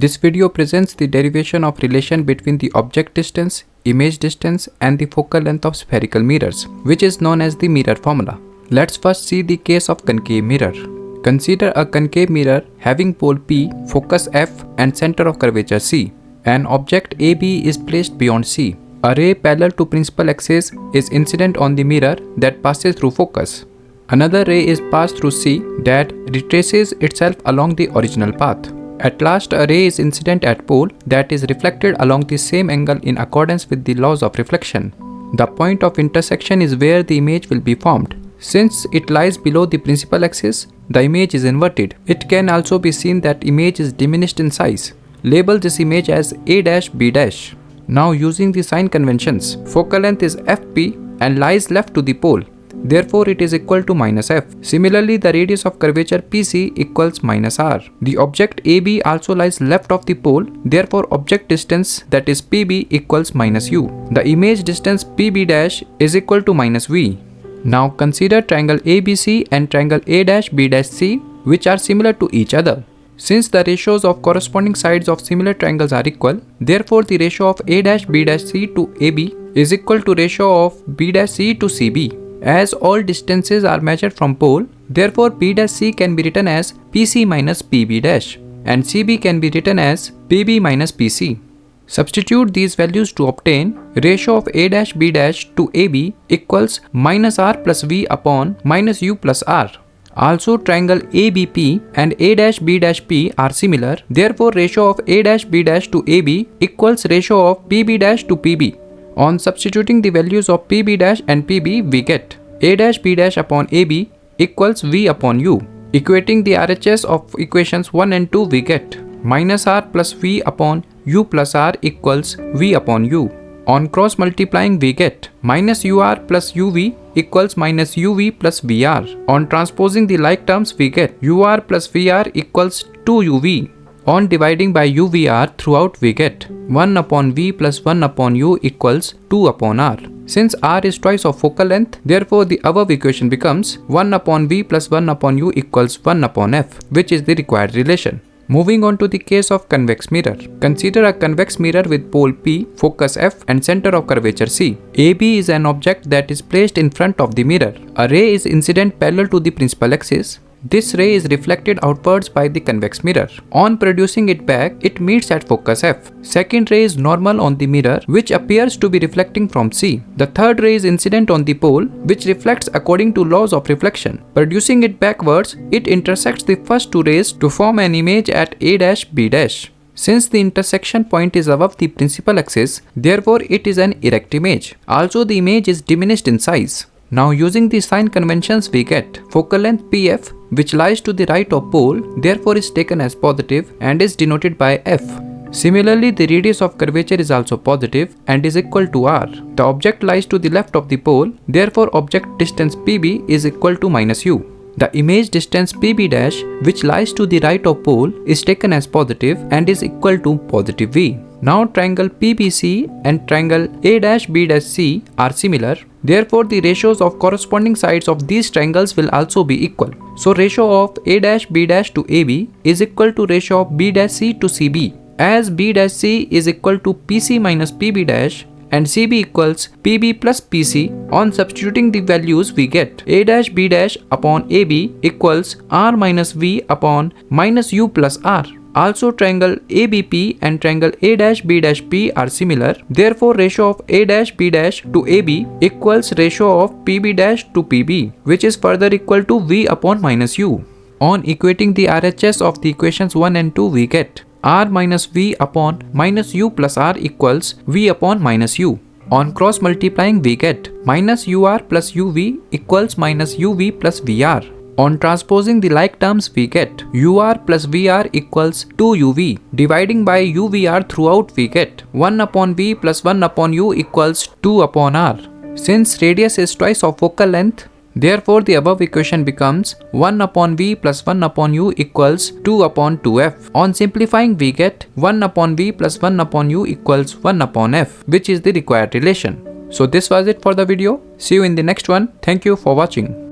This video presents the derivation of relation between the object distance, image distance and the focal length of spherical mirrors, which is known as the mirror formula. Let's first see the case of concave mirror. Consider a concave mirror having pole P, focus F and center of curvature C. An object AB is placed beyond C. A ray parallel to principal axis is incident on the mirror that passes through focus. Another ray is passed through C that retraces itself along the original path. At last, a ray is incident at pole that is reflected along the same angle in accordance with the laws of reflection. The point of intersection is where the image will be formed. Since it lies below the principal axis, the image is inverted. It can also be seen that image is diminished in size. Label this image as A-B'. Now using the sign conventions, focal length is FP and lies left to the pole. Therefore, it is equal to minus F. Similarly, the radius of curvature PC equals minus R. The object AB also lies left of the pole. Therefore, object distance, that is PB, equals minus U. The image distance PB' is equal to minus V. Now consider triangle ABC and triangle A'-B'(C), which are similar to each other. Since the ratios of corresponding sides of similar triangles are equal, therefore the ratio of A'-B'(C) to AB is equal to ratio of B'(C) to CB. As all distances are measured from pole, therefore B'(C) can be written as PC minus PB' and CB can be written as PB minus PC. Substitute these values to obtain ratio of A'-B' to AB equals minus R plus V upon minus U plus R. Also, triangle ABP and A'-B' are similar, therefore ratio of A'-B' to AB equals ratio of PB' to PB. On substituting the values of PB' and PB, we get A'-B' upon AB equals V upon U. Equating the RHS of equations 1 and 2, we get minus R plus V upon U plus R equals V upon U. On cross multiplying, we get minus UR plus UV equals minus UV plus VR. On transposing the like terms, we get UR plus VR equals 2UV. On dividing by UVR throughout, we get 1 upon V plus 1 upon U equals 2 upon R. Since R is twice of focal length, therefore the above equation becomes 1 upon V plus 1 upon U equals 1 upon F, which is the required relation. Moving on to the case of convex mirror. Consider a convex mirror with pole P, focus F and center of curvature C. AB is an object that is placed in front of the mirror. A ray is incident parallel to the principal axis. This ray is reflected outwards by the convex mirror. On producing it back, it meets at focus F. Second ray is normal on the mirror, which appears to be reflecting from C. The third ray is incident on the pole, which reflects according to laws of reflection. Producing it backwards, it intersects the first two rays to form an image at A'-B'. Since the intersection point is above the principal axis, therefore it is an erect image. Also, the image is diminished in size. Now using the sign conventions, we get focal length PF, which lies to the right of pole, therefore is taken as positive and is denoted by F. Similarly, the radius of curvature is also positive and is equal to R. The object lies to the left of the pole, therefore object distance PB is equal to minus U. The image distance PB', which lies to the right of pole, is taken as positive and is equal to positive V. Now triangle PBC and triangle A'-B'(C) are similar. Therefore, the ratios of corresponding sides of these triangles will also be equal. So, ratio of A'-B' to AB is equal to ratio of B'(C) to CB. As B'(C) is equal to PC minus PB' and CB equals PB plus PC, on substituting the values, we get A'-B' upon AB equals R minus V upon minus U plus R. Also, triangle ABP and triangle A'-B' are similar. Therefore, ratio of A'-B' to AB equals ratio of PB' to PB, which is further equal to V upon minus U. On equating the RHS of the equations 1 and 2, we get R minus V upon minus U plus R equals V upon minus U. On cross multiplying, we get minus UR plus UV equals minus UV plus VR. On transposing the like terms, we get UR plus VR equals 2UV. Dividing by UVR throughout, we get 1 upon V plus 1 upon U equals 2 upon R. Since radius is twice of focal length, therefore the above equation becomes 1 upon V plus 1 upon U equals 2 upon 2F. On simplifying, we get 1 upon V plus 1 upon U equals 1 upon F, which is the required relation. So this was it for the video. See you in the next one. Thank you for watching.